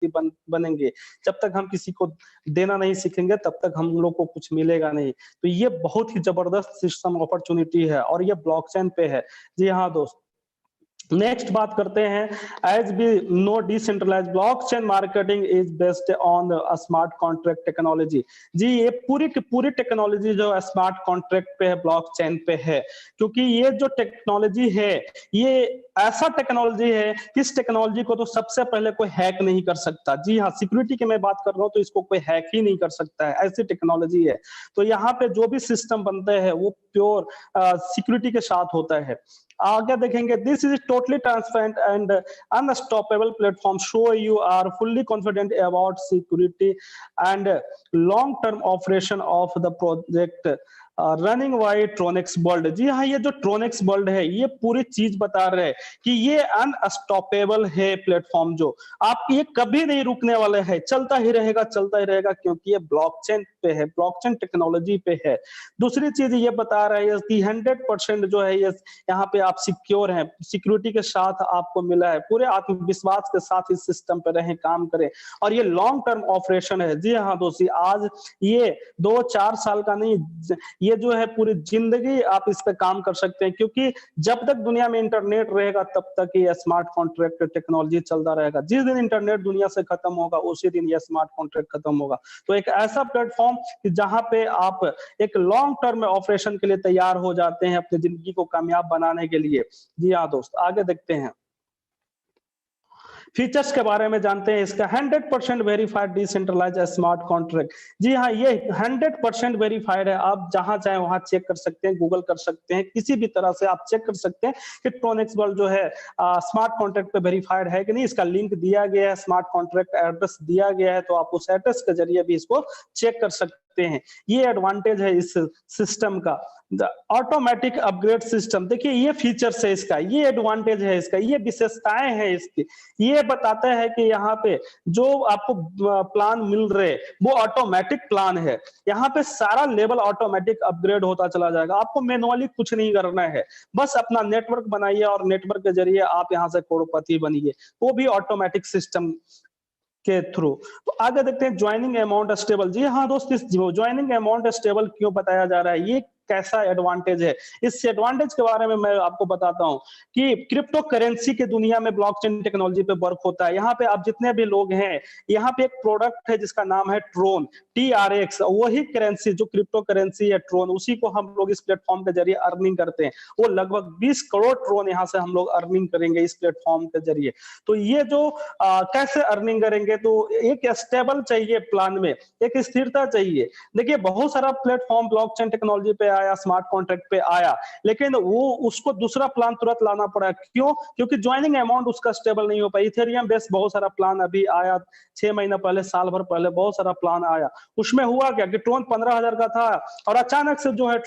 करोड़पति बनेंगे। जब तक हम किसी को देना नहीं सीखेंगे तब तक हम लोग को कुछ मिलेगा नहीं। तो ये बहुत ही जबरदस्त सिस्टम अपॉर्चुनिटी है और ये ब्लॉकचेन पे है। जी हाँ दोस्त, नेक्स्ट बात करते हैं। As we know decentralised blockchain marketing is based on smart contract technology. जी ये पूरी की पूरी टेक्नोलॉजी जो स्मार्ट कॉन्ट्रैक्ट पे है, ब्लॉकचेन पे है, क्योंकि ये जो टेक्नोलॉजी है ये ऐसा टेक्नोलॉजी है कि इस टेक्नोलॉजी को तो सबसे पहले कोई हैक नहीं कर सकता। जी हाँ, सिक्योरिटी की मैं बात कर रहा हूँ तो इसको कोई हैक ही नहीं कर सकता है, ऐसी टेक्नोलॉजी है। तो यहाँ पे जो भी सिस्टम बनते हैं वो प्योर सिक्योरिटी के साथ होता है। आगे देखेंगे, this is totally transparent and unstoppable platform, so you are fully confident about security and long term operation of the project running by Tronix world. जी हाँ, ये जो ट्रोनिक्स वर्ल्ड है ये पूरी चीज बता रहे हैं कि ये अनस्टॉपेबल है प्लेटफॉर्म, जो आप ये कभी नहीं रुकने वाले हैं, चलता ही रहेगा क्योंकि ये ब्लॉकचेन पे है, ब्लॉकचेन टेक्नोलॉजी पे है। दूसरी चीज ये बता रहा है कि 100% जो है ये यहाँ पे आप सिक्योर हैं, सिक्योरिटी के साथ आपको मिला है, पूरे आत्मविश्वास के साथ इस सिस्टम पे रहें, काम करें। और ये लॉन्ग टर्म ऑपरेशन है। जी हाँ दोस्तों, आज ये 2-4 साल का नहीं, ये जो है पूरी जिंदगी आप इस पे काम कर सकते हैं, क्योंकि जब तक दुनिया में इंटरनेट रहेगा तब तक ये स्मार्ट कॉन्ट्रैक्ट टेक्नोलॉजी चलता रहेगा। जिस दिन इंटरनेट दुनिया से खत्म होगा उसी दिन ये स्मार्ट कॉन्ट्रैक्ट खत्म होगा। तो एक ऐसा प्लेटफॉर्म जहां पे आप एक लॉन्ग टर्म ऑपरेशन के लिए तैयार हो जाते हैं अपनी जिंदगी को कामयाब बनाने के लिए। जी हाँ दोस्त, आगे देखते हैं, फीचर्स के बारे में जानते हैं इसका। 100% वेरीफाइड डिसेंट्रलाइज स्मार्ट कॉन्ट्रैक्ट। जी हाँ, ये 100% वेरीफाइड है। आप जहां चाहे वहां चेक कर सकते हैं, गूगल कर सकते हैं, किसी भी तरह से आप चेक कर सकते हैं कि ट्रोनिक्स वर्ल्ड जो है स्मार्ट कॉन्ट्रैक्ट पे वेरीफाइड है कि नहीं। इसका लिंक दिया गया है, स्मार्ट कॉन्ट्रैक्ट एड्रेस दिया गया है, तो आप उस एड्रेस के जरिए भी इसको चेक कर सकते हैं। ये एडवांटेज है इस सिस्टम का। ऑटोमेटिक अपग्रेड सिस्टम, देखिए ये फीचर्स है इसका, ये एडवांटेज है इसका, ये विशेषताएं हैं इसकी। ये बताता है कि यहाँ पे जो आपको प्लान मिल रहे वो ऑटोमेटिक प्लान है। यहाँ पे सारा लेवल ऑटोमेटिक अपग्रेड होता चला जाएगा, आपको मैनुअली कुछ नहीं करना है। बस अपना नेटवर्क बनाइए और नेटवर्क के जरिए आप यहाँ से करोड़पति बनिए, वो भी ऑटोमेटिक सिस्टम के थ्रू। तो आगे देखते हैं, ज्वाइनिंग अमाउंट स्टेबल। जी हाँ दोस्त, इस ज्वाइनिंग अमाउंट स्टेबल क्यों बताया जा रहा है, ये कैसा एडवांटेज है, इस एडवांटेज के बारे में मैं आपको बताता हूं कि क्रिप्टो करेंसी के दुनिया में ब्लॉकचेन टेक्नोलॉजी पे वर्क होता है। यहाँ पे आप जितने भी लोग हैं, यहाँ पे एक प्रोडक्ट है जिसका नाम है ट्रोन, TRX। वही करेंसी जो क्रिप्टो करेंसी है ट्रोन, उसी को हम लोग इस प्लेटफॉर्म के जरिए अर्निंग करते हैं। वो लगभग 20 करोड़ ट्रोन यहाँ से हम लोग अर्निंग करेंगे इस प्लेटफॉर्म के जरिए। तो ये जो कैसे अर्निंग करेंगे, तो एक स्टेबल चाहिए प्लान में, एक स्थिरता चाहिए। देखिए बहुत सारा प्लेटफॉर्म ब्लॉकचेन टेक्नोलॉजी पे आया, स्मार्ट कॉन्ट्रैक्ट पे आया, लेकिन वो उसको दूसरा प्लान तुरंत लाना पड़ा। क्यों? क्योंकि ज्वाइनिंग अमाउंट उसका स्टेबल नहीं हो पाई। इथेरियम बेस्ड बहुत सारा प्लान अभी आया, 6 महीना पहले, साल भर पहले बहुत सारा प्लान आया। उसमें हुआ क्या कि ट्रोन 15,000 का था और अचानक से जो है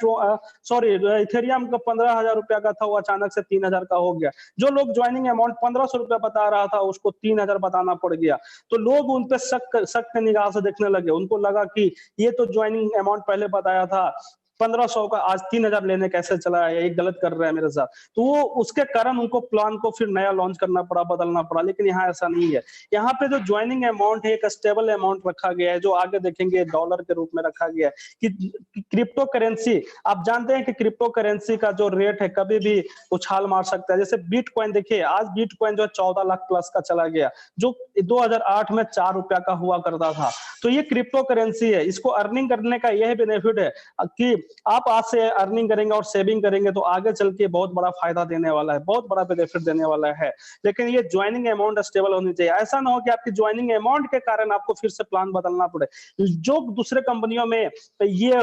इथेरियम का 15,000 रुपया का था, वो अचानक से 3,000 का हो गया। जो लोग ज्वाइनिंग अमाउंट 1,500 रुपया बता रहा था उसको 3,000 बताना पड़ गया। तो लोग उन पे शक के निगाह से देखने लगे, उनको लगा कि ये तो ज्वाइनिंग अमाउंट पहले बताया था 1,500 का, आज 3,000 लेने कैसे चला है, ये गलत कर रहा है मेरे साथ। तो वो उसके कारण उनको प्लान को फिर नया लॉन्च करना पड़ा, बदलना पड़ा। लेकिन यहाँ ऐसा नहीं है, यहाँ पे जो ज्वाइनिंग अमाउंट है एक स्टेबल अमाउंट रखा गया है, जो आगे देखेंगे डॉलर के रूप में रखा गया है। कि क्रिप्टो करेंसी, आप जानते हैं कि क्रिप्टो करेंसी का जो रेट है कभी भी उछाल मार सकता है। जैसे बिटकॉइन, देखिए आज बिटकॉइन जो 14 लाख प्लस का चला गया, जो 2008 में 4 रुपया का हुआ करता था। तो ये क्रिप्टो करेंसी है, इसको अर्निंग करने का यह बेनिफिट है कि आप आज से अर्निंग करेंगे और सेविंग करेंगे तो आगे चल के बहुत बड़ा फायदा देने वाला है, बहुत बड़ा बेनिफिट देने वाला है। लेकिन ये ज्वाइनिंग अमाउंट स्टेबल होनी चाहिए। ऐसा ना हो कि आपकी ज्वाइनिंग अमाउंट के कारण आपको फिर से प्लान बदलना पड़े। जो दूसरे कंपनियों में ये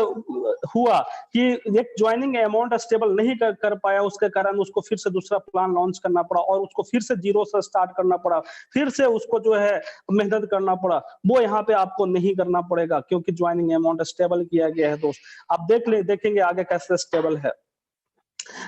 हुआ कि एक ज्वाइनिंग अमाउंट स्टेबल नहीं कर पाया, उसके कारण उसको फिर से दूसरा प्लान लॉन्च करना पड़ा और उसको फिर से जीरो से स्टार्ट करना पड़ा, फिर से उसको जो है मेहनत करना पड़ा। वो यहाँ पे आपको नहीं करना पड़ेगा क्योंकि ज्वाइनिंग अमाउंट स्टेबल किया गया है। दोस्त आप देखेंगे आगे कैसे स्टेबल है।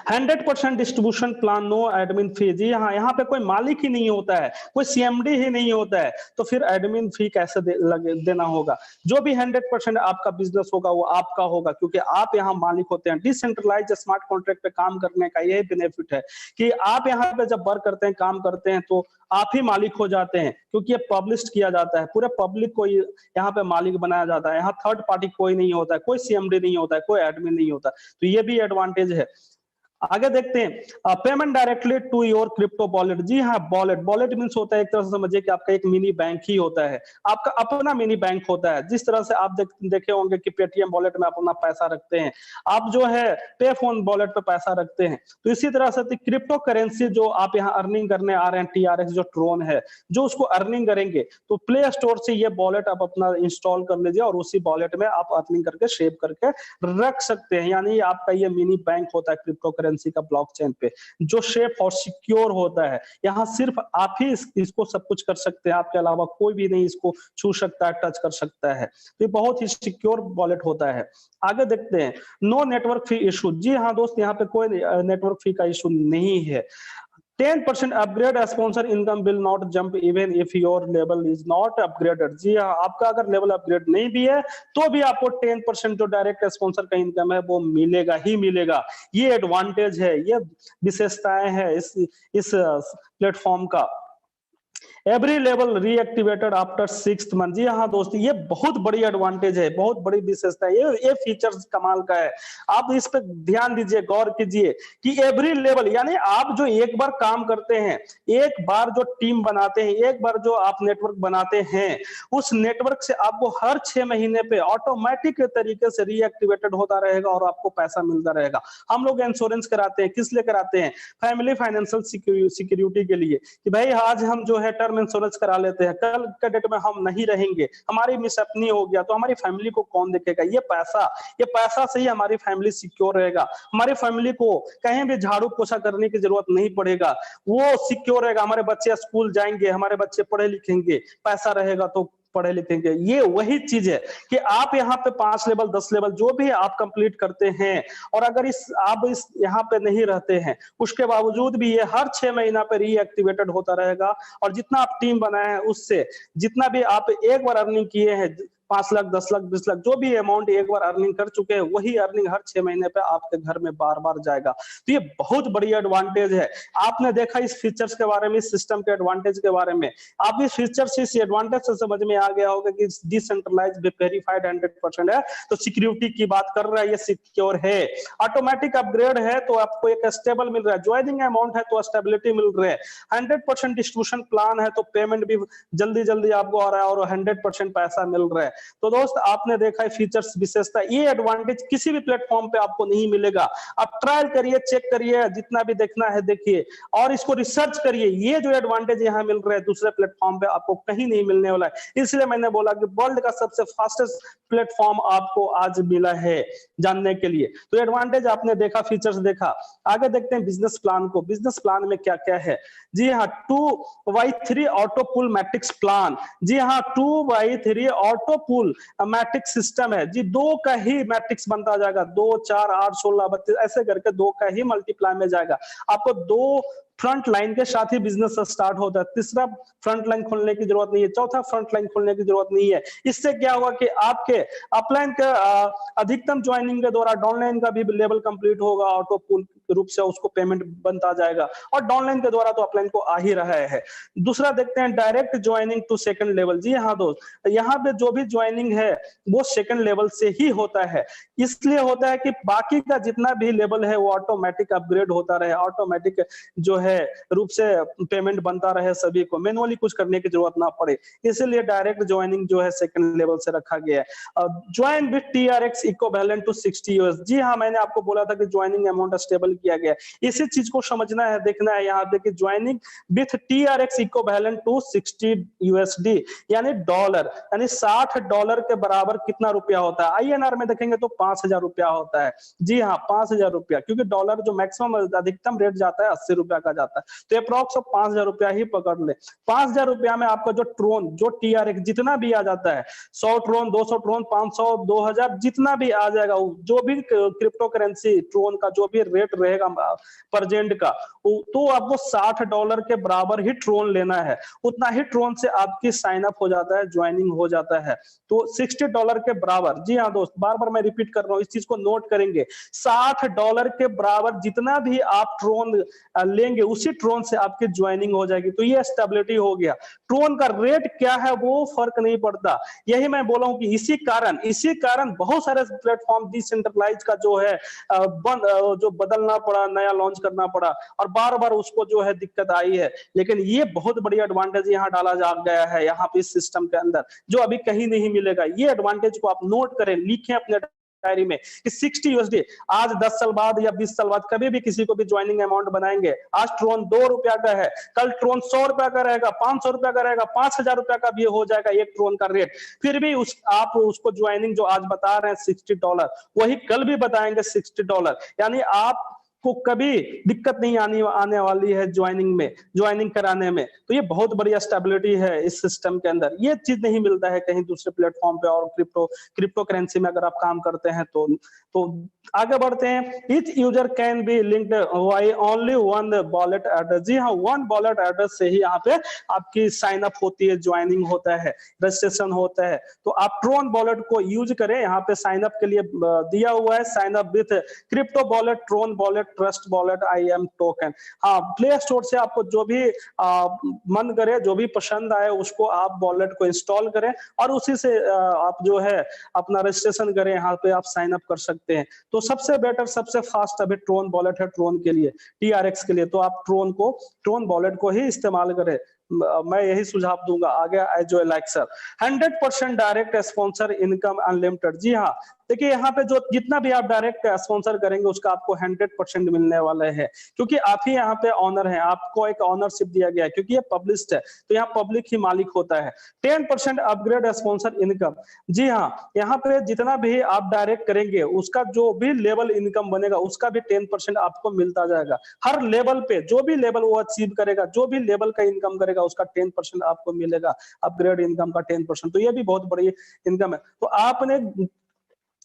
100% डिस्ट्रीब्यूशन प्लान, नो एडमिन फी। जी हाँ, यहाँ पे कोई मालिक ही नहीं होता है, कोई CMD ही नहीं होता है, तो फिर एडमिन फी कैसे देना होगा। जो भी 100% आपका बिजनेस होगा वो आपका होगा, क्योंकि आप यहाँ मालिक होते हैं। डिसेंट्रलाइज स्मार्ट कॉन्ट्रैक्ट पे काम करने का यही बेनिफिट है कि आप यहाँ पे जब वर्क करते हैं, काम करते हैं, तो आप ही मालिक हो जाते हैं। क्योंकि ये पब्लिश किया जाता है, पूरे पब्लिक को यहाँ पे मालिक बनाया जाता है। यहाँ थर्ड पार्टी कोई नहीं होता है, कोई सीएमडी नहीं होता है, कोई एडमिन नहीं होता, तो ये भी एडवांटेज है। आगे देखते हैं payment directly to your crypto wallet. जी हाँ, वॉलेट, वॉलेट मींस होता है एक तरह से समझिए कि आपका एक मिनी बैंक ही होता है, आपका अपना मिनी बैंक होता है। जिस तरह से आप देखे होंगे कि पेटीएम वॉलेट में आप अपना पैसा रखते हैं, आप जो है पे फोन वॉलेट पे पैसा रखते हैं, तो इसी तरह से क्रिप्टो करेंसी जो आप यहाँ अर्निंग करने आ रहे हैं, टीआरएक्स जो ट्रोन है, जो उसको अर्निंग करेंगे, तो प्ले स्टोर से ये वॉलेट आप अपना इंस्टॉल कर लीजिए और उसी वॉलेट में आप अर्निंग करके सेव करके रख सकते हैं। यानी आपका ये मिनी बैंक होता है क्रिप्टो का ब्लॉकचेन पे, जो सेफ और सिक्योर होता है। यहाँ सिर्फ आप ही इसको सब कुछ कर सकते हैं, आपके अलावा कोई भी नहीं इसको छू सकता है, टच कर सकता है। तो ये बहुत ही सिक्योर वॉलेट होता है। आगे देखते हैं नो नेटवर्क फी इशू। जी हाँ दोस्त, यहाँ पे कोई नेटवर्क फी का इशू नहीं है। 10% upgrade sponsor income will not jump even if your level is not upgraded. जी हाँ, आपका अगर लेवल अपग्रेड नहीं भी है तो भी आपको 10% जो डायरेक्ट स्पॉन्सर का इनकम है वो मिलेगा ही मिलेगा। ये एडवांटेज है, ये विशेषताएं हैं इस प्लेटफॉर्म का। Every level reactivated after 6th month. जी हाँ दोस्त, ये बहुत बड़ी एडवांटेज है, बहुत बड़ी विशेषता है, ये फीचर्स कमाल का है। आप इस पे ध्यान दीजिए, गौर कीजिए कि एवरी लेवल, यानी आप जो एक बार काम करते हैं, एक बार जो टीम बनाते हैं, एक बार जो आप नेटवर्क बनाते हैं, उस नेटवर्क से आपको हर 6 महीने पे ऑटोमेटिक तरीके से रीएक्टिवेटेड होता रहेगा और आपको पैसा मिलता रहेगा। हम लोग इंश्योरेंस कराते हैं, किस लिए कराते हैं? फैमिली फाइनेंशियल सिक्योरिटी के लिए, कि भाई आज हम जो है टर्म इंश्योरेंस करा लेते हैं, कल के डेट में हम नहीं रहेंगे, हमारी मिसअपनी हो गया तो हमारी फैमिली को कौन देखेगा? ये पैसा से ही हमारी फैमिली सिक्योर रहेगा। हमारी फैमिली को कहीं भी झाड़ू पोछा करने की जरूरत नहीं पड़ेगा, वो सिक्योर रहेगा। हमारे बच्चे स्कूल जाएंगे, हमारे बच्चे पढ़े लिखेंगे, पैसा रहेगा तो पढ़े लिखेंगे। ये वही चीज है कि आप यहाँ पे 5 लेवल 10 लेवल जो भी आप कंप्लीट करते हैं, और अगर आप यहाँ पे नहीं रहते हैं, उसके बावजूद भी ये हर 6 महीना पे रीएक्टिवेटेड होता रहेगा। और जितना आप टीम बनाए हैं, उससे जितना भी आप एक बार अर्निंग किए हैं, 5 लाख 10 लाख 20 लाख जो भी अमाउंट एक बार अर्निंग कर चुके हैं, वही अर्निंग हर 6 महीने पे आपके घर में बार बार जाएगा। तो ये बहुत बड़ी एडवांटेज है। आपने देखा इस फीचर्स के बारे में, इस सिस्टम के एडवांटेज के बारे में, आप इस फीचर से, इस एडवांटेज से समझ में आ गया होगा कि डिसेंट्रलाइज्ड वेरीफाइड 100% है, तो सिक्योरिटी की बात कर रहा है, ये सिक्योर है। ऑटोमेटिक अपग्रेड है तो आपको एक स्टेबल मिल रहा है, ज्वाइनिंग अमाउंट है तो स्टेबिलिटी मिल रही है, 100% डिस्ट्रीब्यूशन प्लान है तो पेमेंट भी जल्दी जल्दी आपको आ रहा है और 100% पैसा मिल रहा है। तो दोस्त आपने देखा है फीचर्स, विशेषता, ये एडवांटेज किसी भी प्लेटफॉर्म पे आपको नहीं मिलेगा। आप ट्रायल करिए, चेक करिए, जितना भी देखना है देखिए और इसको रिसर्च करिए। ये जो एडवांटेज यहाँ मिल रहा है दूसरे प्लेटफॉर्म पे आपको कहीं नहीं मिलने वाला है। इसलिए मैंने बोला कि वर्ल्ड का सबसे फास्टेस्ट प्लेटफॉर्म आपको आज मिला है जानने के लिए। तो एडवांटेज आपने देखा, फीचर्स देखा। आगे देखते हैं बिजनेस प्लान को। बिजनेस प्लान में क्या क्या है? जी हाँ, 2x3 ऑटो पुल मैट्रिक्स प्लान। जी हाँ, 2x3 ऑटो पुल मैट्रिक्स सिस्टम है जी। 2 का ही मैट्रिक्स बनता जाएगा, 2 4 8 16 32 ऐसे करके 2 का ही मल्टीप्लाई में जाएगा। आपको 2 फ्रंट लाइन के साथ ही बिजनेस स्टार्ट होता है, तीसरा फ्रंट लाइन खोलने की जरूरत नहीं है, चौथा फ्रंट लाइन खोलने की जरूरत नहीं है। इससे क्या होगा कि आपके अपलाइन के अधिकतम ज्वाइनिंग के द्वारा डाउनलाइन का भी लेवल कंप्लीट होगा, ऑटो पुल रूप से उसको पेमेंट बनता जाएगा, और डाउनलाइन के द्वारा तो अपलाइन को आ ही रहा है। दूसरा देखते हैं direct joining to second level. जी हाँ दोस्त, यहाँ पे जो भी ज्वाइनिंग है वो सेकंड लेवल से ही होता है। इसलिए होता है कि बाकी का जितना भी लेवल है वो ऑटोमेटिक अपग्रेड होता रहे, ऑटोमेटिक जो है रूप से पेमेंट बनता रहे, सभी को मैनुअली कुछ करने की जरूरत ना पड़े। इसीलिए डायरेक्ट ज्वाइनिंग जो है सेकंड लेवल से रखा गया है। Join with TRX equivalent to 60 US. जी हाँ, मैंने आपको बोला था कि ज्वाइनिंग अमाउंट स्टेबल किया गया, इसी चीज को समझना है, देखना है। यहाँ देखिए joining with TRX equivalent to 60 USD यानी डॉलर, यानी $60 के बराबर कितना रुपया होता है? आईएनआर में देखेंगे तो 5000 रुपया होता है। जी हाँ, 5000 रुपया, क्योंकि डॉलर जो मैक्सिमम अधिकतम रेट जाता है 80 रुपया का जाता है, तो अप्रॉक्स 5000 रुपया ही पकड़ ले। 5000 रुपया में आपका जो ट्रोन, जो टीआरएक्स जितना भी आ जाता है, 100 ट्रोन 200 ट्रोन 500 2000 जितना भी आ जाएगा, जो भी क्रिप्टो करेंसी ट्रोन का जो भी रेट रहेगा प्रेजेंट का, तो आपको $60 के बराबर ही ट्रोन लेना है। उतना ही ट्रोन से आपकी साइन अप हो जाता है, ज्वाइनिंग हो जाता है, तो $60 के बराबर। जी हाँ दोस्त, बार बार मैं रिपीट कर रहा हूँ, इस चीज को नोट करेंगे। $60 के बराबर जितना भी आप ट्रोन लेंगे करेंगे उसी ट्रोन से आपकी ज्वाइनिंग हो जाएगी। तो ये स्टेबिलिटी हो गया। ट्रोन का रेट क्या है वो फर्क नहीं पड़ता। यही मैं बोला हूं कि इसी कारण बहुत सारे प्लेटफॉर्म डिसेंट्रलाइज का जो है जो बदलना पड़ा, नया लॉन्च करना पड़ा और बार बार उसको जो है दिक्कत आई है। लेकिन ये बहुत बड़ी एडवांटेज यहाँ डाला जा गया है यहाँ पे इस सिस्टम के अंदर, जो अभी कहीं नहीं मिलेगा। ये एडवांटेज को आप नोट करें, लिखें अपने डायरी में कि 60 यूएसडी आज 10 साल बाद या 20 साल बाद कभी भी किसी को भी ज्वाइनिंग अमाउंट बनाएंगे। आज ट्रोन 2 रुपया का है, कल ट्रोन 100 रुपया का रहेगा, 500 रुपया का रहेगा, 5000 रुपया का भी हो जाएगा एक ट्रोन का रेट। फिर भी आप उसको ज्वाइनिंग जो आज बता रहे हैं $60, वही कल भी बताएंगे $60। यानी आप को कभी दिक्कत नहीं आने वाली है ज्वाइनिंग कराने में। तो ये बहुत बड़ी स्टेबिलिटी है इस सिस्टम के अंदर। ये चीज नहीं मिलता है कहीं दूसरे प्लेटफॉर्म पे और क्रिप्टो करेंसी में अगर आप काम करते हैं तो आगे बढ़ते हैं। Each user can be linked by only one wallet address. जी हाँ, वन वॉलेट एड्रेस से ही यहाँ पे आपकी साइन अप होती है, ज्वाइनिंग होता है, रजिस्ट्रेशन होता है। तो आप ट्रोन वॉलेट को यूज करें। यहाँ पे साइन अप के लिए दिया हुआ है, sign up with crypto wallet, Tron wallet, Trust wallet, IAM token. हाँ, प्ले स्टोर से आपको जो भी मन करे, जो भी पसंद आए उसको आप वॉलेट को इंस्टॉल करें और उसी से आप जो है अपना रजिस्ट्रेशन करें। यहाँ पे आप साइन अप कर सकते हैं। तो सबसे बेटर, सबसे फास्ट अभी ट्रोन वॉलेट है ट्रोन के लिए, TRX के लिए। तो आप ट्रोन वॉलेट को ही इस्तेमाल करें, मैं यही सुझाव दूंगा। आगे जो लाइक्सर 100% डायरेक्ट स्पॉन्सर इनकम अनलिमिटेड। जी हाँ, देखिए यहाँ पे जो जितना भी आप डायरेक्ट स्पॉन्सर करेंगे उसका आपको 100% मिलने वाला है, क्योंकि आप ही यहाँ पे ऑनर हैं। आपको एक ऑनरशिप दिया गया है क्योंकि ये पब्लिश्ड है, तो यहाँ पब्लिक ही मालिक होता है। 10% अपग्रेड स्पॉन्सर इनकम। जी हाँ, यहाँ पे जितना भी आप डायरेक्ट करेंगे उसका जो भी लेवल इनकम बनेगा उसका भी 10% आपको मिलता जाएगा। हर लेवल पे जो भी लेवल वो अचीव करेगा, जो भी लेवल का इनकम करेगा उसका 10% आपको मिलेगा, अपग्रेड इनकम का 10%। तो ये भी बहुत बड़ी इनकम है। तो आपने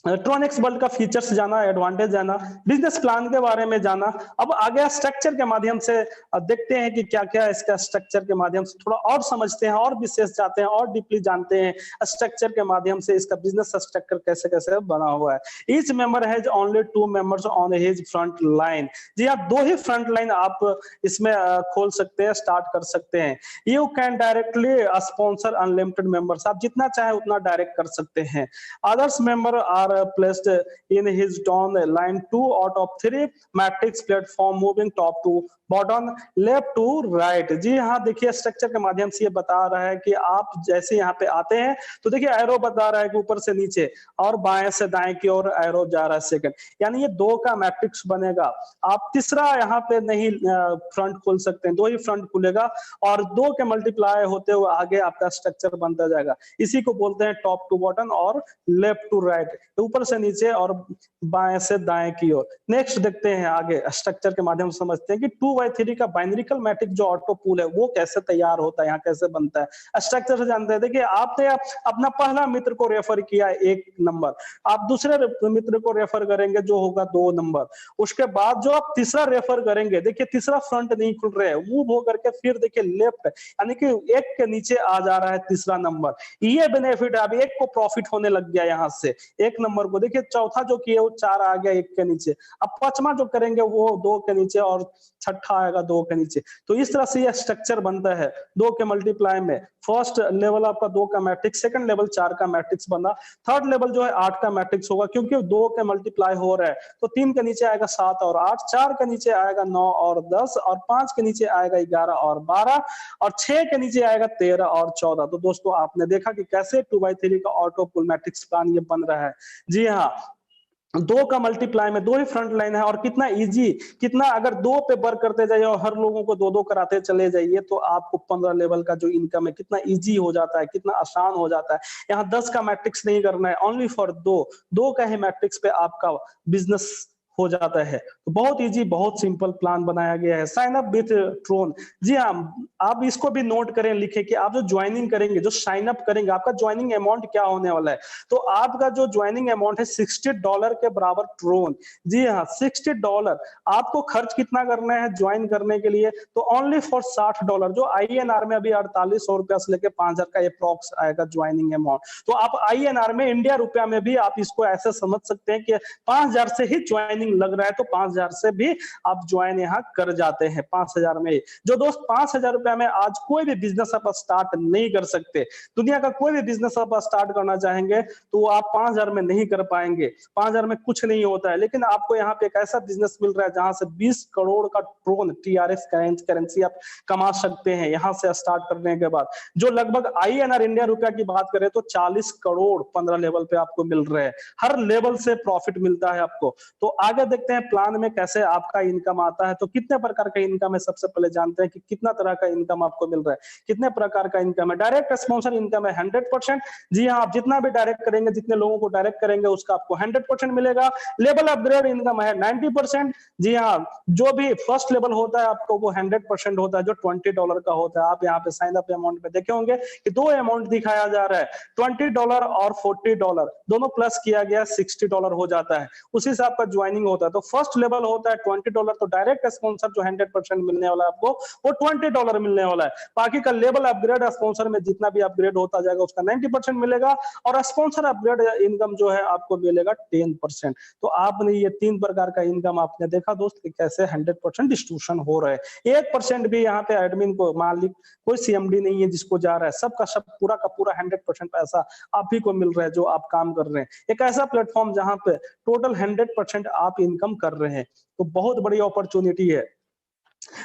ट्रोनेक्स वर्ल्ड का फीचर्स जाना, एडवांटेज जाना, बिजनेस प्लान के बारे में जाना। अब आगे स्ट्रक्चर के माध्यम से देखते हैं कि क्या क्या इसका स्ट्रक्चर के माध्यम से थोड़ा और समझते हैं और विशेष जाते हैं और डीपली जानते हैं स्ट्रक्चर के माध्यम से इसका बिजनेस स्ट्रक्चर कैसे कैसे बना हुआ है। Each member has only 2 members on his front line. जी हाँ, 2 ही फ्रंट लाइन आप इसमें खोल सकते हैं, स्टार्ट कर सकते हैं। You can directly sponsor unlimited members, आप जितना चाहे उतना डायरेक्ट कर सकते हैं। Others member are placed in his down line 2 out of 3 matrix platform moving top to bottom, left to right. जी हाँ, देखिए स्ट्रक्चर के माध्यम से ये बता रहा है कि आप जैसे यहाँ पे आते हैं तो देखिए एरो बता रहा है कि ऊपर से नीचे और बाएं से दाएं की ओर एरो जा रहा है सेकंड, यानी ये 2 का मैट्रिक्स बनेगा। आप तीसरा यहाँ पे नहीं फ्रंट खोल सकते हैं, 2 ही फ्रंट खुलेगा और 2 के मल्टीप्लाई होते हुए आगे आपका स्ट्रक्चर बनता जाएगा। इसी को बोलते हैं टॉप टू बॉटम और लेफ्ट टू राइट, ऊपर से नीचे और बाएं से दाएं की ओर। नेक्स्ट देखते हैं आगे स्ट्रक्चर के माध्यम से समझते हैं कि 2/3 का बाइनरिकल मैट्रिक्स जो ऑटो पूल है वो कैसे तैयार होता है, यहाँ कैसे बनता है। स्ट्रक्चर से जानते हैं। देखिए आपने अपना पहला मित्र को रेफर किया 1 नंबर, आप दूसरे मित्र को रेफर करेंगे जो होगा 2 नंबर। उसके बाद जो आप तीसरा रेफर करेंगे, देखिए तीसरा फ्रंट नहीं खुल रहा है, मूव होकर के फिर देखिए लेफ्ट, यानी कि 1 के नीचे आ जा रहा है तीसरा नंबर। ये बेनिफिट है, अब 1 को प्रॉफिट होने लग गया यहाँ से 1 नंबर को। देखिए चौथा जो किए वो 4 आ गया 1 के नीचे, अब पांचवा जो करेंगे वो 2 के नीचे और छठा आएगा 2 के नीचे। तो इस तरह से यह स्ट्रक्चर बनता है 2 के मल्टीप्लाई में। फर्स्ट लेवल आपका 2 का मैट्रिक्स, सेकंड लेवल 4 का मैट्रिक्स बना, थर्ड लेवल जो है 8 का मैट्रिक्स होगा, क्योंकि 2 के मल्टीप्लाई हो रहा है तो 3 के नीचे आएगा 7 और 8, 4 के नीचे आएगा 9 और 10 और 5 के नीचे आएगा 11 और 12 और 6 के नीचे आएगा 13 और 14। तो दोस्तों आपने देखा कि कैसे 2/3 का ऑटो पुल मैट्रिक्स प्लान ये बन रहा है। जी हाँ, 2 का मल्टीप्लाई में 2 ही फ्रंट लाइन है और कितना इजी, कितना अगर 2 पे वर्क करते जाइए और हर लोगों को 2-2 कराते चले जाइए तो आपको 15 लेवल का जो इनकम है कितना इजी हो जाता है, कितना आसान हो जाता है। यहाँ 10 का मैट्रिक्स नहीं करना है, ओनली फॉर 2 का ही मैट्रिक्स पे आपका बिजनेस हो जाता है। तो बहुत इजी, बहुत सिंपल प्लान बनाया गया है। Sign up with Tron. जी हाँ, आप इसको भी नोट करें, लिखें कि आप जो ज्वाइनिंग करेंगे, जो साइन अप करेंगे, आपका ज्वाइनिंग अमाउंट क्या होने वाला है। तो आपका जो ज्वाइनिंग अमाउंट है $60 के बराबर ट्रोन। जी हाँ, $60। आपको खर्च कितना करना है ज्वाइन करने के लिए, तो ओनली फॉर $60, जो INR में अभी 4800 रुपया से लेकर 5000 का अप्रॉक्स आएगा ज्वाइनिंग अमाउंट। तो आप INR में, इंडिया रुपया में भी आप इसको ऐसे समझ सकते हैं कि 5000 से ही ज्वाइनिंग ज्वाइनिंग लग रहा है तो 5,000 से भी आप ज्वाइन यहाँ कर जाते हैं, 5,000 में। जो दोस्त 5,000 रुपया में आज कोई भी बिजनेस आप स्टार्ट नहीं कर सकते, दुनिया का कोई भी बिजनेस आप स्टार्ट करना चाहेंगे तो आप 5,000 में नहीं कर पाएंगे। 5,000 में कुछ नहीं होता है, लेकिन आपको यहाँ पे एक ऐसा बिजनेस मिल रहा है जहां से 20 करोड़ का ट्रोन TRX करेंसी आप कमा सकते हैं यहाँ से स्टार्ट करने के बाद। जो लगभग INR इंडिया रुपया की बात करें तो 40 करोड़ 15 लेवल पे आपको मिल रहे हैं। हर लेवल से प्रॉफिट मिलता है आपको। तो आगे देखते हैं प्लान में कैसे आपका इनकम आता है। तो कितने प्रकार का इनकम है, सबसे पहले जानते हैं कि कितना तरह का इनकम आपको मिल रहा है, कितने प्रकार का इनकम है। डायरेक्ट स्पॉन्सर इनकम है 100%। जी हाँ, आप जितना भी डायरेक्ट करेंगे, जितने लोगों को डायरेक्ट करेंगे उसका आपको 100% मिलेगा। लेवल अपग्रेड इनकम है 90%। जी हाँ, जो भी फर्स्ट लेवल होता है आपको वो 100% होता है, जो $20 का होता है। आप यहाँ पे साइन अप अमाउंट पे देखे होंगे कि दो अमाउंट दिखाया जा रहा है, $20 और $40, दोनों प्लस किया गया $60 हो जाता है। उसी से आपका ज्वाइनिंग होता है। तो फर्स्ट लेवल होता है $20, तो डायरेक्ट स्पॉन्सर जो 100% मिलने वाला है आपको वो $20 मिलने वाला है। बाकी का लेवल अपग्रेड स्पॉन्सर में जितना भी अपग्रेड होता जाएगा उसका 90% मिलेगा, और स्पॉन्सर अपग्रेड इनकम जो है आपको मिलेगा 10%। तो आपने ये 3 प्रकार का इनकम आपने देखा दोस्त कि कैसे 100% डिस्ट्रीब्यूशन हो रहा है। 1% भी यहाँ पे एडमिन को, मालिक कोई CMD नहीं है जिसको जा रहा है, सबका सब पूरा का पूरा 100% पैसा आप ही को मिल रहा है जो आप काम कर रहे हैं। एक ऐसा प्लेटफॉर्म जहां पे टोटल 100% आप इनकम कर रहे हैं, तो बहुत बड़ी अपॉर्चुनिटी है।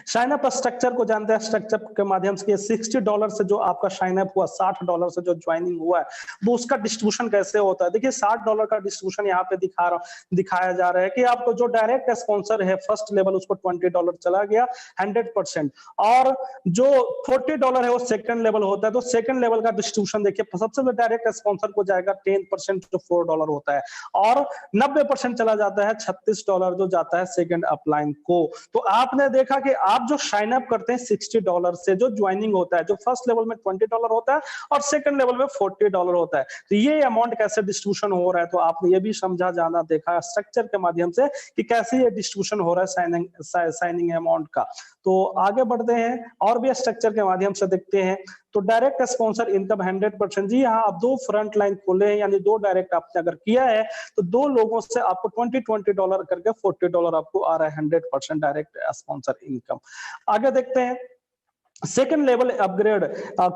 साइन अप स्ट्रक्चर को जानते हैं। स्ट्रक्चर के माध्यम से $60 से जो आपका साइन अप हुआ, $60 से जो ज्वाइनिंग हुआ है, वो उसका डिस्ट्रीब्यूशन कैसे होता है। देखिए $60 का डिस्ट्रीब्यूशन यहाँ पे दिखाया जा रहा है कि आपको जो डायरेक्ट स्पॉन्सर है फर्स्ट लेवल उसको $20 चला गया 100%, और जो $40 है वो सेकंड लेवल होता है। तो सेकंड लेवल का डिस्ट्रीब्यूशन देखिए, सबसे पहले डायरेक्ट स्पॉन्सर को जाएगा 10% जो $4 होता है, और 90% चला जाता है $36 जो जाता है सेकंड अपलाइन को। तो आपने देखा कि आप जो साइन अप करते हैं $60 से जो ज्वाइनिंग होता है, जो फर्स्ट लेवल में $20 होता है और सेकंड लेवल में $40 होता है, तो ये अमाउंट कैसे डिस्ट्रीब्यूशन हो रहा है, तो आपने ये भी समझा जाना देखा स्ट्रक्चर के माध्यम से कि कैसे ये डिस्ट्रीब्यूशन हो रहा है साइनिंग अमाउंट का। तो आगे बढ़ते हैं और भी स्ट्रक्चर के माध्यम से देखते हैं। तो डायरेक्ट स्पॉन्सर इनकम 100%। जी हाँ, आप 2 फ्रंट लाइन खोले हैं, यानी 2 डायरेक्ट आपने अगर किया है तो 2 लोगों से आपको $20 करके $40 आपको आ रहा है, 100% डायरेक्ट स्पॉन्सर इनकम। आगे देखते हैं सेकंड लेवल अपग्रेड,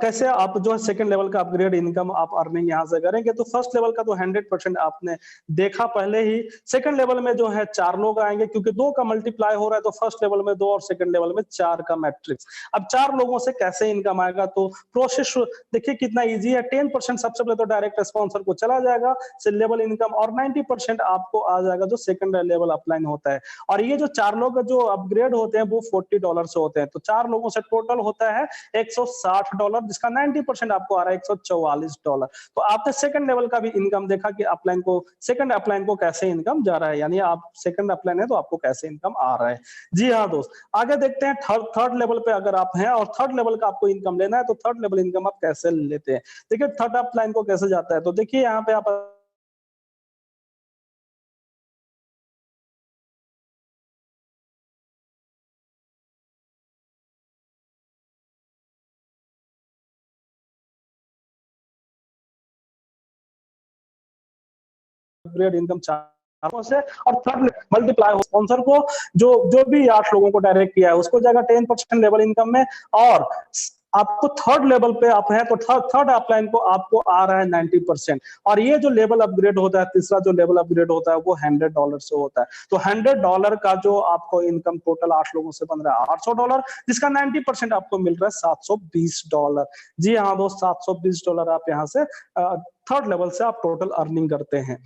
कैसे आप जो है सेकंड लेवल का अपग्रेड इनकम आप अर्निंग यहां से करेंगे। तो फर्स्ट लेवल का तो 100% आपने देखा पहले ही। सेकंड लेवल में जो है 4 लोग आएंगे, क्योंकि 2 का मल्टीप्लाई हो रहा है, तो फर्स्ट लेवल में 2 और सेकंड लेवल में 4 का मैट्रिक्स। अब 4 लोगों से कैसे इनकम आएगा, तो प्रोसेस देखिए कितना ईजी है। 10% सबसे पहले तो डायरेक्ट स्पॉन्सर को चला जाएगा से लेवल इनकम, और 90% आपको आ जाएगा जो सेकंड लेवल अपलाइन होता है। और ये जो 4 लोग जो अपग्रेड होते हैं वो $40 से होते हैं। तो 4 लोगों से टोटल होता है $160, जिसका 90% आपको आ रहा है $144। तो आपने सेकंड लेवल का भी इनकम देखा कि अपलाइन को, सेकंड अपलाइन को कैसे इनकम जा रहा है, यानी आप सेकंड अपलाइन है तो आपको कैसे इनकम आ रहा है। जी हाँ दोस्त, आगे देखते हैं थर्ड लेवल पे अगर आप हैं और थर्ड लेवल का आपको इनकम लेना है, तो थर्ड लेवल इनकम आप कैसे लेते हैं। देखिए थर्ड अपलाइन को कैसे जाता है, तो देखिए यहाँ पे आप अपग्रेड इनकम से, और थर्ड मल्टीप्लाई हो स्पॉन्सर को, जो जो भी 8 लोगों को डायरेक्ट किया है उसको जाएगा 10% लेवल इनकम में। और आपको थर्ड लेवल पे आप हैं तो थर्ड अपलाइन को आपको आ रहा है 90%। और ये जो लेवल अपग्रेड होता है, तीसरा जो लेवल अपग्रेड होता है वो $100 से होता है। तो $100 का जो आपको इनकम टोटल 8 लोगों से बन रहा है $800, जिसका 90% आपको मिल रहा है $720। जी हाँ दोस्त, $720 आप यहाँ से थर्ड लेवल से आप टोटल अर्निंग करते हैं।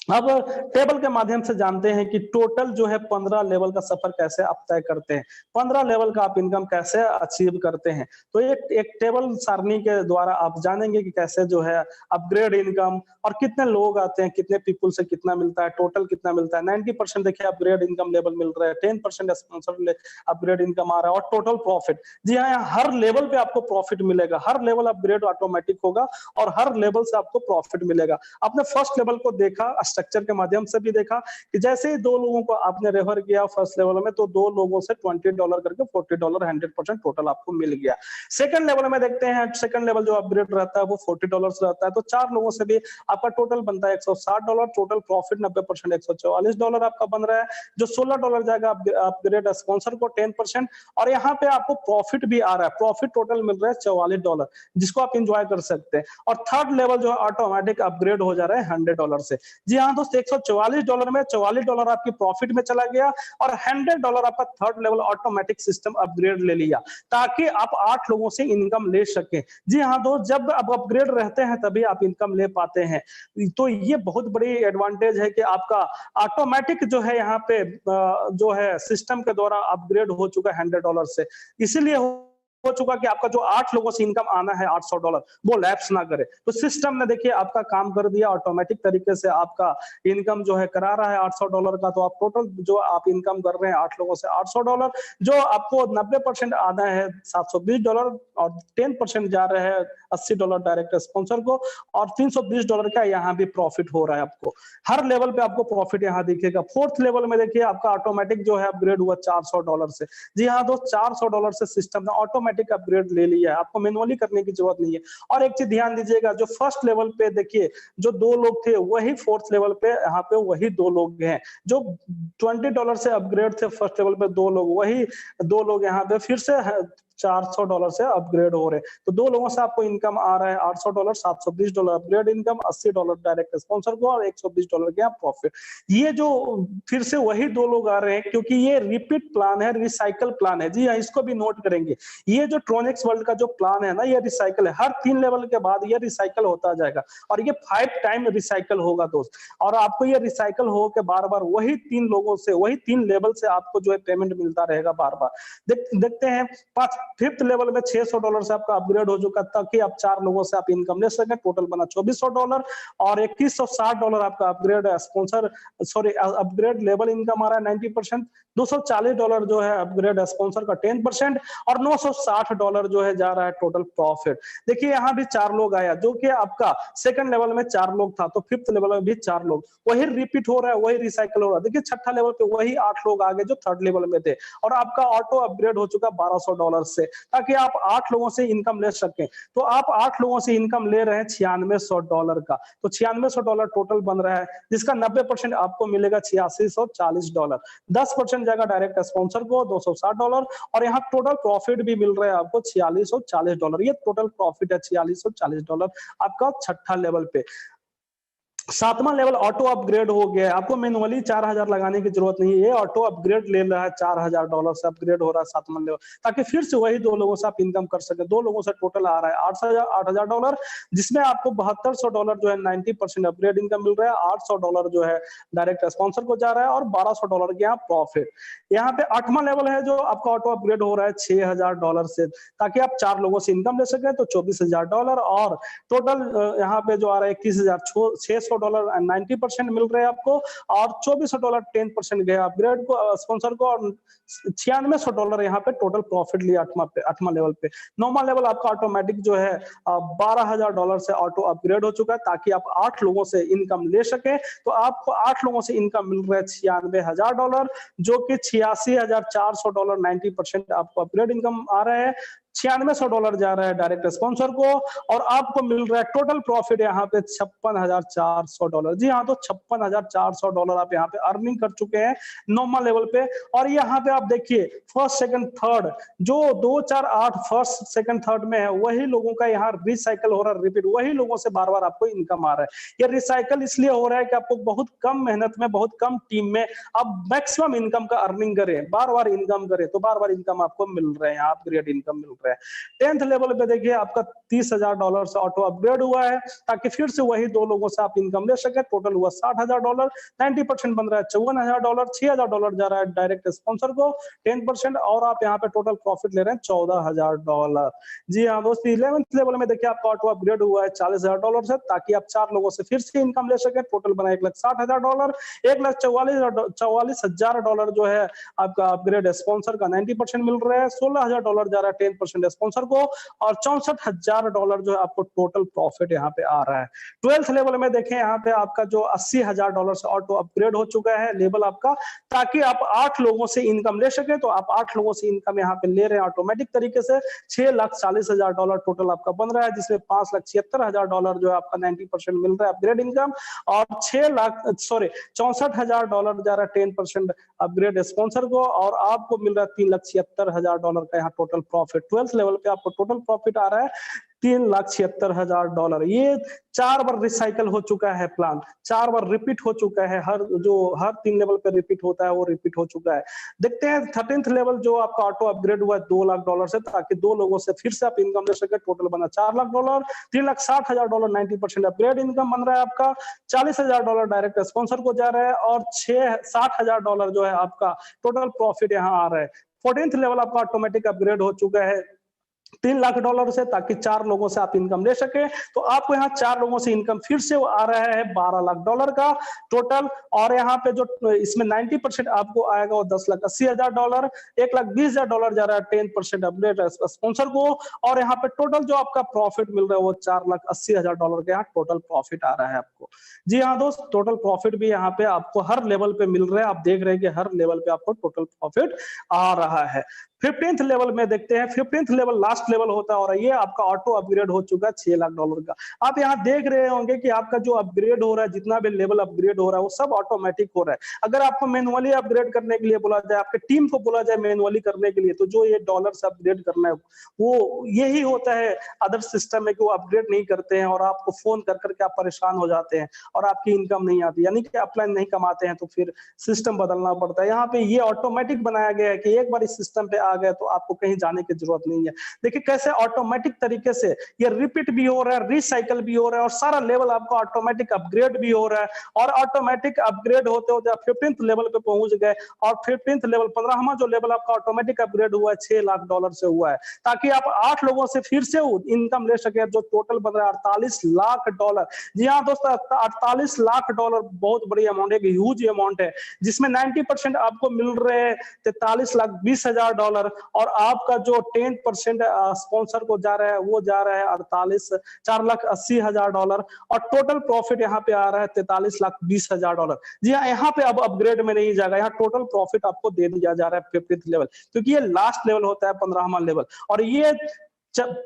अब टेबल के माध्यम से जानते हैं कि टोटल जो है 15 लेवल का सफर कैसे आप तय करते हैं, 15 लेवल का आप इनकम कैसे अचीव करते हैं। तो एक टेबल सारणी के द्वारा आप जानेंगे कि कैसे जो है अपग्रेड इनकम, और कितने लोग आते हैं, कितने पीपल से कितना मिलता है, टोटल कितना मिलता है। 90% देखिए अपग्रेड इनकम लेवल मिल रहा है, 10% स्पॉन्सर अपग्रेड इनकम आ रहा है, और टोटल प्रॉफिट। जी हाँ, हर लेवल पे आपको प्रॉफिट मिलेगा, हर लेवल अपग्रेड ऑटोमेटिक होगा और हर लेवल से आपको प्रॉफिट मिलेगा। आपने फर्स्ट लेवल को देखा, स्ट्रक्चर के माध्यम से भी देखा कि जैसे ही 2 लोगों को आपने रेफर किया फर्स्ट लेवल में, तो 2 लोगों से $20 करके $40 100% टोटल आपको मिल गया। सेकंड लेवल में देखते हैं, सेकंड लेवल जो अपग्रेड रहता है वो $40 रहता है, तो 4 लोगों से भी आपका टोटल बनता है $160, टोटल प्रॉफिट 90% $144 आपका बन रहा है। जो $16 जाएगा अपग्रेड स्पॉन्सर को 10%, और यहाँ पे आपको प्रॉफिट भी आ रहा है, प्रॉफिट टोटल मिल रहा है $44, जिसको आप इंजॉय कर सकते हैं। और थर्ड लेवल जो है ऑटोमेटिक अपग्रेड हो जा रहा है $100 से। जी हाँ दोस्त, $144 में $44 आपकी प्रॉफिट में चला गया और $100 आपका third level automatic system upgrade ले लिया, ताकि आप 8 लोगों से इनकम ले सके। जी हाँ दोस्त, जब आप अपग्रेड रहते हैं तभी आप इनकम ले पाते हैं। तो ये बहुत बड़ी एडवांटेज है कि आपका ऑटोमेटिक जो है यहाँ पे जो है सिस्टम के द्वारा अपग्रेड हो चुका है $100 से। इसीलिए हो चुका कि आपका जो 8 लोगों से इनकम आना है $800, वो लैप्स ना करे। तो सिस्टम ने देखिए आपका काम कर दिया, ऑटोमेटिक तरीके से आपका इनकम जो है करा रहा है $800 का। तो आप टोटल जो आप इनकम कर रहे हैं 8 लोगों से $800, जो आपको 90% आना है $720 और 10% जा रहे हैं $80 डायरेक्ट स्पॉन्सर को, और $320 का यहाँ भी प्रॉफिट हो रहा है आपको। हर लेवल पे आपको प्रॉफिट यहाँ दिखेगा। फोर्थ लेवल में देखिए आपका ऑटोमेटिक जो है अपग्रेड हुआ $400 से। जी हाँ दोस्त, $400 से सिस्टम ने ऑटोमेटिक अपग्रेड ले लिया है, आपको मैनुअली करने की जरूरत नहीं है। और एक चीज ध्यान दीजिएगा, जो फर्स्ट लेवल पे देखिए जो 2 लोग थे, वही फोर्थ लेवल पे यहाँ पे वही 2 लोग हैं। जो $20 से अपग्रेड थे फर्स्ट लेवल पे 2 लोग, वही 2 लोग यहाँ पे फिर से $400 से अपग्रेड हो रहे। तो 2 लोगों से आपको इनकम आ रहा है $800, $720 अपग्रेड इनकम, $80 डायरेक्ट स्पॉन्सर को और $120 के प्रॉफिट। ये जो फिर से वही 2 लोग आ रहे हैं, क्योंकि ये रिपीट प्लान है, रिसाइकल प्लान है। जी हाँ, इसको भी नोट करेंगे। ये जो ट्रोनिक्स वर्ल्ड का जो प्लान है ना, ये रिसाइकल है। हर 3 लेवल के बाद ये रिसाइकल होता जाएगा, और ये 5 टाइम रिसाइकल होगा दोस्त। और आपको ये रिसाइकल हो के बार बार वही 3 लोगों से, वही 3 लेवल से आपको जो है पेमेंट मिलता रहेगा बार बार। देखते हैं फिफ्थ लेवल में $600 से आपका अपग्रेड हो चुका, ताकि आप 4 लोगों से आप इनकम ले सकें। टोटल बना $2400 और $2160 आपका upgrade sponsor upgrade level income आ रहा है 90%। $240 जो है अपग्रेड स्पॉन्सर का 10%, और $960 जो है जा रहा है टोटल प्रॉफिट। देखिए यहाँ भी 4 लोग आया, जो कि आपका सेकंड लेवल में 4 लोग था, तो फिफ्थ लेवल में भी 4 लोग, वही रिपीट हो रहा है, वही रिसाइकल हो रहा है। देखिए छठा लेवल पे वही 8 लोग आ गए जो थर्ड लेवल में थे, और आपका ऑटो अपग्रेड हो चुका $1200 से, ताकि आप 8 लोगों से इनकम ले सकें। तो आप 8 लोगों से इनकम ले रहे हैं $9600 का, तो $9600 टोटल बन रहा है, जिसका 90% आपको मिलेगा $8640। 10% जाएगा डायरेक्ट स्पॉन्सर को $260, और यहाँ टोटल प्रॉफिट भी मिल रहा है आपको $4640। ये टोटल प्रॉफिट है $4640 आपका छठा लेवल पे। 7वां लेवल ऑटो अपग्रेड हो गया है, आपको मैनुअली 4000 लगाने की जरूरत नहीं है, ये ऑटो अपग्रेड ले रहा है $4000 से अपग्रेड हो रहा है 7वां लेवल, ताकि फिर से वही 2 लोगों से आप इनकम कर सके। 2 लोगों से टोटल आ रहा है $8000, जिसमें आपको $7200 जो है 90% अपग्रेड इनकम मिल रहा है, $800 जो है डायरेक्ट स्पॉन्सर को जा रहा है, और $1200 के यहाँ प्रॉफिट। यहाँ पे 8वां लेवल है जो आपका ऑटो अपग्रेड हो रहा है $6000 से, ताकि आप 4 लोगों से इनकम ले सके, तो $24000, और टोटल यहाँ पे जो आ रहा है $21600 90% मिल रहे हैं आपको, और $2400 10% गया अपग्रेड को स्पॉन्सर को, और $9600 यहाँ पे टोटल प्रॉफिट लिया 8वां लेवल पे। 9वां लेवल आपका ऑटोमेटिक जो है $12000 से ऑटो अपग्रेड हो चुका है, ताकि आप 8 लोगों से इनकम ले सके। तो आपको 8 लोगों से इनकम मिल रहा है $96000, जो कि $86400 90% आपको अपग्रेड इनकम आ रहा है। $9600 जा रहा है डायरेक्ट स्पॉन्सर को, और आपको मिल रहा है टोटल प्रॉफिट यहाँ पे $56400। जी हाँ, तो $56400 आप यहाँ पे अर्निंग कर चुके हैं 9वां लेवल पे। और यहाँ पे आप देखिए फर्स्ट सेकंड थर्ड, जो 2 4 8 फर्स्ट सेकंड थर्ड में है, वही लोगों का यहाँ रिसाइकल हो रहा है, रिपीट, वही लोगों से बार बार आपको इनकम आ रहा है। ये रिसाइकल इसलिए हो रहा है कि आपको बहुत कम मेहनत में, बहुत कम टीम में आप मैक्सिमम इनकम का अर्निंग करें, बार बार इनकम करें, तो बार बार इनकम आपको मिल रहे हैं, अपग्रेड इनकम मिल रहा है। 10th लेवल पे देखिए आपका $30000 से ऑटो अपग्रेड हुआ है, ताकि फिर से वही 2 लोगों से आप इनकम ले सके। टोटल हुआ $60000, 90% बन रहा है $54000, $6000 जा रहा है डायरेक्ट स्पॉन्सर को 10%, और आप यहाँ पे टोटल प्रॉफिट ले रहे हैं $14000। जी हाँ दोस्तों, 11th लेवल में देखिए आपका ऑटो अपग्रेड हुआ है $40000 से, ताकि आप 4 लोगों से फिर से इनकम ले सके। टोटल बना $160000, $144,000 जो है आपका अपग्रेड स्पॉन्सर का 90% मिल रहा है, $16000 जा रहा है 90% स्पॉन्सर को, और $64,000 जो है आपको टोटल प्रॉफिट यहाँ पे आ रहा है। 12th लेवल में देखें यहाँ पे आपका जो $80,000 से ऑटो अपग्रेड हो चुका है लेवल आपका, ताकि आप 8 लोगों से इनकम ले सके। तो आप 8 लोगों से इनकम यहाँ पे ले रहे हैं ऑटोमेटिक तरीके से। $6,40,000 टोटल आपका बन रहा है, जिसमें $5,76,000 जो है आपका 90% मिल रहा है अपग्रेड इनकम, और $64,000 जा रहा है 10% अपग्रेड स्पॉन्सर को, और आपको मिल रहा है $3,76,000 का यहाँ टोटल प्रॉफिट। 12th लेवल पे आपको टोटल प्रॉफिट आ रहा है $3,76,000। ये 4 बार रिसाइकल हो चुका है प्लान, 4 बार रिपीट हो चुका है। हर 3 लेवल पे रिपीट होता है वो रिपीट हो चुका है। देखते हैं 13th लेवल जो आपका ऑटो अपग्रेड हुआ है $2,00,000 से, ताकि 2 लोगों से फिर से आप इनकम ले सके। टोटल बना $4,00,000, $3,60,000 90% अपग्रेड इनकम बन रहा है आपका, $40,000 डायरेक्ट स्पॉन्सर को जा रहा है, और $60,000 जो है आपका टोटल प्रॉफिट यहाँ आ रहा है। 14th लेवल आपका ऑटोमेटिक अपग्रेड हो चुका है $3,00,000 से, ताकि 4 लोगों से आप इनकम ले सके। तो आपको यहाँ 4 लोगों से इनकम फिर से आ रहा है $12,00,000 का टोटल, और यहाँ पे जो इसमें 90% आपको आएगा वो $10,80,000, $1,20,000 जा रहा है 10% अपडेट स्पॉन्सर को, और यहाँ पे टोटल जो आपका प्रॉफिट मिल रहा है वो $4,80,000 का यहाँ टोटल प्रॉफिट आ रहा है आपको। जी हाँ दोस्त, टोटल प्रॉफिट भी यहाँ पे आपको हर लेवल पे मिल रहा है। आप देख रहे हैं कि हर लेवल पे आपको टोटल प्रॉफिट आ रहा है। 15th लेवल में देखते हैं। 15th लेवल लास्ट लेवल होता है, और ये आपका ऑटो अपग्रेड हो चुका है $6,00,000 का। आप यहाँ देख रहे होंगे कि आपका जो अपग्रेड हो रहा है, जितना भी लेवल अपग्रेड हो रहा है वो सब ऑटोमेटिक हो रहा है। अगर आपको मैनुअली अपग्रेड करने के लिए बोला जाए, आपके टीम को बोला जाए मैनुअली करने के लिए, तो जो ये डॉलर से अपग्रेड करना है वो यही होता है। अदर सिस्टम में कि वो अपग्रेड नहीं करते हैं और आपको फोन कर करके आप परेशान हो जाते हैं और आपकी इनकम नहीं आती, यानी कि अपलाइन नहीं कमाते हैं, तो फिर सिस्टम बदलना पड़ता है। यहाँ पे ये ऑटोमेटिक बनाया गया है कि एक बार इस सिस्टम पे आ गए तो आपको कहीं जाने की जरूरत नहीं है। देखिए कैसे ऑटोमेटिक तरीके से ये रिपीट भी हो रहा है, रिसाइकल भी हो रहा है, और सारा लेवल आपका ऑटोमेटिक अपग्रेड भी हो रहा है। और ऑटोमेटिक अपग्रेड होते होते आप 15th लेवल पे पहुंच गए, और 15th लेवल 15वां जो लेवल आपका ऑटोमेटिक अपग्रेड हुआ है $6,00,000 से हुआ है, ताकि आप 8 लोगों से फिर से इनकम ले सके, जो टोटल बन रहा है $48,00,000। जी हाँ दोस्तों, $48,00,000 बहुत बड़ी अमाउंट है, ह्यूज अमाउंट है, जिसमें 90% आपको मिल रहे हैं $43,20,000, और आपका जो 10% स्पॉन्सर को जा रहा है वो जा रहा है $4,80,000, और टोटल प्रॉफिट यहाँ पे आ रहा है $43,20,000। जी हाँ, यहाँ पे अब अपग्रेड में नहीं जाएगा, यहाँ टोटल प्रॉफिट आपको दे दिया जा रहा है 15th लेवल, क्योंकि ये लास्ट लेवल होता है 15वां लेवल, और ये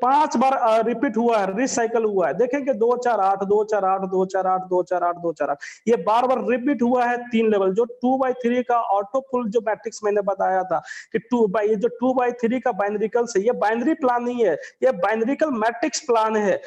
5 बार रिपीट हुआ है, रिसाइकल हुआ है। देखेंगे 248 248 248 248 248, ये बार बार रिपीट हुआ है 3 लेवल। जो 2/3 का ऑटो पुल जो मैट्रिक्स मैंने बताया था कि 2/3 का बाइनरिकल से, ये बाइनरी प्लान नहीं है, ये बाइनरिकल मैट्रिक्स प्लान है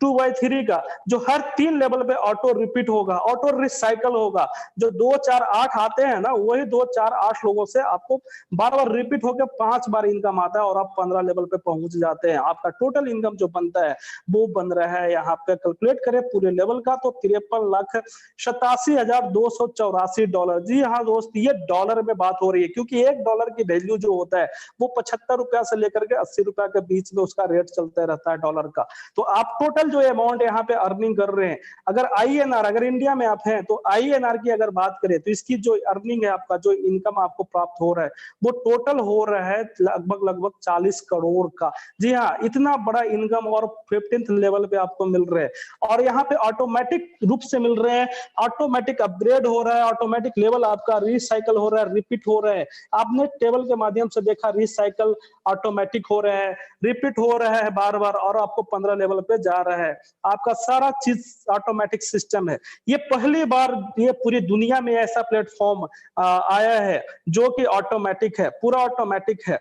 2/3 का, जो हर 3 लेवल पे ऑटो रिपीट होगा, ऑटो रिसाइकल होगा। जो 2 4 8 आते हैं ना, वही 2 4 8 लोगों से आपको बार बार रिपीट होकर 5 बार इनकम आता है, और आप 15 लेवल पे पहुंच जाते हैं। आपका टोटल इनकम जो बनता है वो बन रहा है, यहाँ पे कैलकुलेट करें पूरे लेवल का तो $53,87,284। जी हाँ दोस्त, ये डॉलर में बात हो रही है, क्योंकि $1 की वैल्यू जो होता है वो ₹75 से लेकर के ₹80 के बीच में उसका रेट चलता रहता है डॉलर का। तो आप टोटल जो अमाउंट यहाँ पे अर्निंग कर रहे हैं, अगर INR, अगर इंडिया में आप हैं तो INR की अगर बात करें तो इसकी जो अर्निंग है, आपका जो इनकम आपको प्राप्त हो रहा है वो टोटल हो रहा है लगभग 40 करोड़ का। जी हाँ, इतना बड़ा इनकम और 15th लेवल पे आपको मिल रहे हैं, और यहाँ पे ऑटोमेटिक रूप से मिल रहे हैं, ऑटोमेटिक अपग्रेड हो रहा है, ऑटोमेटिक लेवल आपका रिसाइकल हो रहा है, रिपीट हो रहा है। आपने टेबल के माध्यम से देखा, रिसाइकल ऑटोमेटिक हो रहा है, रिपीट हो रहा है बार बार, और आपको 15 लेवल पे जा रहा है। आपका सारा चीज ऑटोमेटिक सिस्टम है। ये पहली बार ये पूरी दुनिया में ऐसा प्लेटफॉर्म आया है जो कि ऑटोमेटिक है, पूरा ऑटोमेटिक है।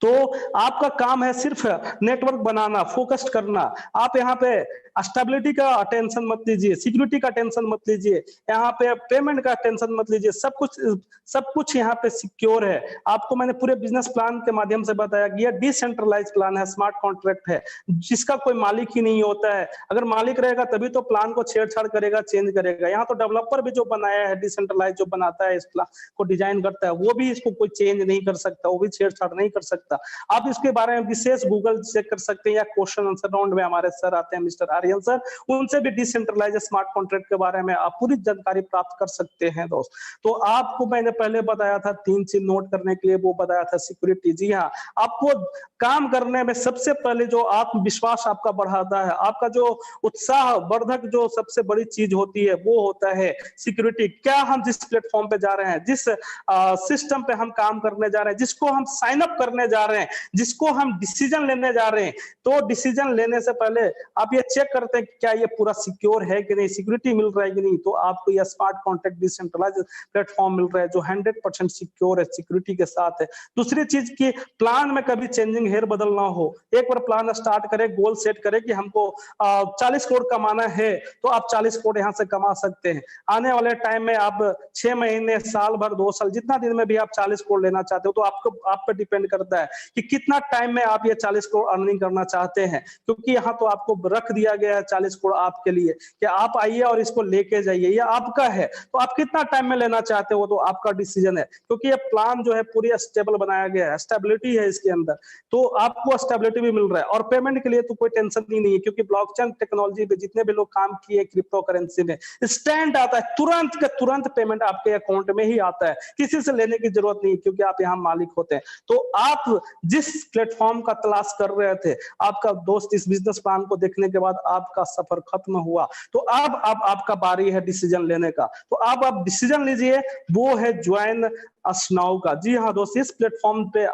तो आपका काम है सिर्फ नेटवर्क बनाना, फोकस्ड करना। आप यहाँ पे स्टेबिलिटी का टेंशन मत लीजिए, सिक्योरिटी का टेंशन मत लीजिए, यहाँ पे पेमेंट का टेंशन मत लीजिए, सब कुछ यहाँ पे सिक्योर है। आपको मैंने पूरे बिजनेस प्लान के माध्यम से बताया कि यह डिसेंट्रलाइज प्लान है, स्मार्ट कॉन्ट्रैक्ट है, जिसका कोई मालिक ही नहीं होता है। अगर मालिक रहेगा तभी तो प्लान को छेड़छाड़ करेगा, चेंज करेगा। यहाँ तो डेवलपर भी जो बनाया है, डिसेंट्रलाइज जो बनाता है, इस प्लान को डिजाइन करता है, वो भी इसको कोई चेंज नहीं कर सकता, वो भी छेड़छाड़ नहीं कर सकता। आप इसके बारे में विशेष गूगल चेक कर सकते हैं, या क्वेश्चन आंसर राउंड में हमारे सर आते हैं, मिस्टर आर्यन सर, उनसे भी डिसेंट्रलाइज स्मार्ट कॉन्ट्रैक्ट के बारे में आप पूरी जानकारी प्राप्त कर सकते हैं दोस्त। तो आपको मैंने पहले बताया था 3 चीज नोट करने के लिए, वो बताया था सिक्योरिटी। जी हाँ, आपको काम करने में सबसे पहले जो आत्मविश्वास आपका बढ़ाता है, आपका जो उत्साह वर्धक जो सबसे बड़ी चीज होती है, वो होता है सिक्योरिटी। क्या हम जिस प्लेटफॉर्म पे जा रहे हैं, जिस सिस्टम पे हम काम करने जा रहे हैं, जिसको हम साइन अप करने जा रहे हैं, जिसको हम डिसीजन लेने जा रहे हैं, तो डिसीजन लेने से पहले आप ये चेक करते हैं कि क्या ये पूरा सिक्योर है कि नहीं, सिक्योरिटी मिल रहा है कि नहीं। तो आपको ये स्मार्ट कॉन्ट्रैक्ट डिसेंट्रलाइज प्लेटफॉर्म मिल रहा है जो 100% सिक्योर है, सिक्योरिटी के साथ है। दूसरी चीज की प्लान में कभी चेंजिंग हेर बदल ना हो। एक बार प्लान स्टार्ट करें, गोल सेट करें कि हमको 40 करोड़ कमाना है, तो आप 40 करोड़ यहाँ से कमा सकते हैं। आने वाले टाइम में आप 6 महीने, साल भर, 2 साल, जितना दिन में भी आप 40 करोड़ लेना चाहते हो, तो आपको आप पे डिपेंड करता है कि कितना टाइम में आप ये 40 करोड़ अर्निंग करना चाहते हैं। क्योंकि यहाँ तो आपको रख दिया गया है 40 करोड़ आपके लिए कि आप आइए और इसको लेके जाइए, ये आपका है। तो आप कितना टाइम में लेना चाहते हो, तो आपका डिसीजन है। क्योंकि ये प्लान जो है पूरी स्टेबल बनाया गया है, स्टेबिलिटी है इसके अंदर, तो आपको स्टेबिलिटी भी मिल रहा है। और पेमेंट के लिए तो कोई टेंशन ही नहीं है, क्योंकि ब्लॉकचेन टेक्नोलॉजी पे जितने भी लोग काम किए क्रिप्टो करेंसी में, इंस्टेंट आता है, तुरंत के तुरंत पेमेंट आपके अकाउंट में ही आता है, किसी से लेने की जरूरत नहीं, क्योंकि आप यहाँ मालिक होते हैं। तो आप जिस प्लेटफॉर्म का तलाश कर रहे थे, आपका दोस्त इस बिजनेस प्लान को देखने के बाद आपका सफर खत्म हुआ। तो अब आपका बारी है डिसीजन लेने का। तो अब आप डिसीजन लीजिए, वो है ज्वाइन अस नाउ का। जी हाँ दोस्त, इस प्लेटफॉर्म पे,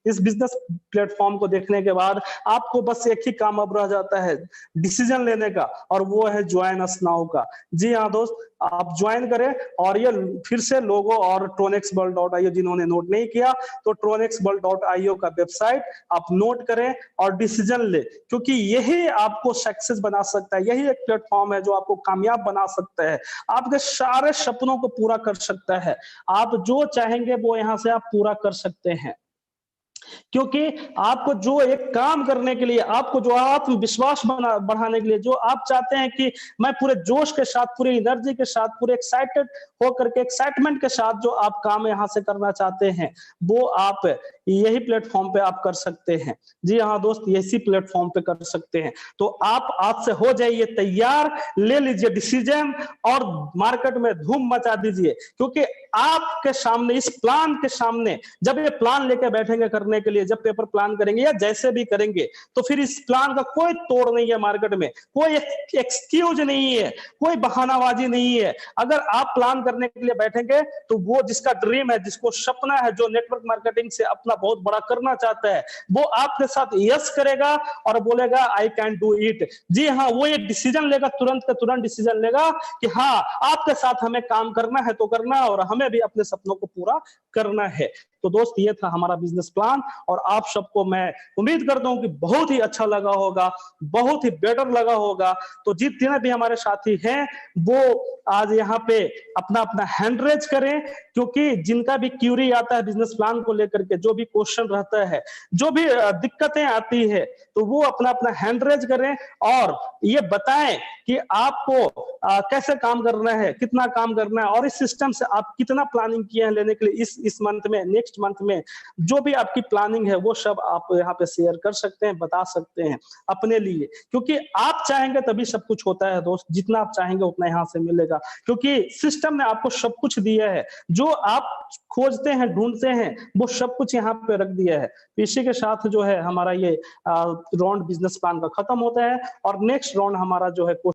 इस बिजनेस प्लेटफॉर्म को देखने के बाद आपको बस एक ही काम अब रह जाता है डिसीजन लेने का, और वो है ज्वाइन अस नाउ का। जी हाँ दोस्त, आप ज्वाइन करें। और ये फिर से लोगो और tronexworld.io जिन्होंने नोट नहीं किया, तो tronexworld.io का वेबसाइट आप नोट करें और डिसीजन ले, क्योंकि यही आपको सक्सेस बना सकता है। यही एक प्लेटफॉर्म है जो आपको कामयाब बना सकता है, आपके सारे सपनों को पूरा कर सकता है। आप जो चाहेंगे वो यहाँ से आप पूरा कर सकते हैं। क्योंकि आपको जो एक काम करने के लिए, आपको जो आत्मविश्वास बढ़ाने के लिए, जो आप चाहते हैं कि मैं पूरे जोश के साथ, पूरी एनर्जी के साथ, पूरे एक्साइटेड होकर के, एक्साइटमेंट के साथ जो आप काम यहाँ से करना चाहते हैं, वो आप यही प्लेटफॉर्म पे आप कर सकते हैं। जी हाँ दोस्त, इसी प्लेटफॉर्म पे कर सकते हैं। तो आप आज से हो जाइए तैयार, ले लीजिए डिसीजन और मार्केट में धूम मचा दीजिए। क्योंकि आपके सामने, इस प्लान के सामने, जब ये प्लान लेके बैठेंगे करने के लिए, जब पेपर प्लान करेंगे या जैसे भी करेंगे, तो फिर इस प्लान का कोई तोड़ नहीं है मार्केट में, कोई एक्सक्यूज नहीं है, कोई बहानाबाजी नहीं है। अगर आप प्लान करने के लिए बैठेंगे, तो वो जिसका ड्रीम है, जिसको सपना है, जो नेटवर्क मार्केटिंग से अपना बहुत बड़ा करना चाहता है, वो आपके साथ यस करेगा और बोलेगा आई कैन डू इट। जी हाँ, वो ये डिसीजन लेगा, तुरंत का तुरंत डिसीजन लेगा कि हाँ, आपके साथ हमें काम करना है तो करना है, और हमें भी अपने सपनों को पूरा करना है। तो दोस्त, ये था हमारा बिजनेस प्लान, और आप सबको मैं उम्मीद करता हूं कि बहुत ही अच्छा लगा होगा, बहुत ही बेटर लगा होगा। तो जितने भी हमारे साथी हैं, वो आज यहाँ पे अपना अपना हैंड रेज करें, क्योंकि जिनका भी क्यूरी आता है बिजनेस प्लान को लेकर के, जो भी क्वेश्चन रहता है, जो भी दिक्कतें आती है, तो वो अपना अपना हैंड रेज करें और ये बताएं कि आपको कैसे काम करना है, कितना काम करना है, और इस सिस्टम से आप कितना प्लानिंग किए हैं लेने के लिए इस मंथ में, नेक्स्ट मंथ में। जो भी आपकी प्लानिंग है वो सब आप यहाँ पे शेयर कर सकते हैं, बता सकते हैं अपने लिए, क्योंकि आप चाहेंगे तभी सब कुछ होता है दोस्त। जितना आप चाहेंगे उतना यहाँ से मिलेगा, क्योंकि सिस्टम ने आपको सब कुछ दिया है, जो आप खोजते हैं, ढूंढते हैं, वो सब कुछ यहाँ पे रख दिया है। इसी के साथ जो है हमारा ये राउंड बिजनेस प्लान का खत्म होता है, और नेक्स्ट राउंड हमारा जो है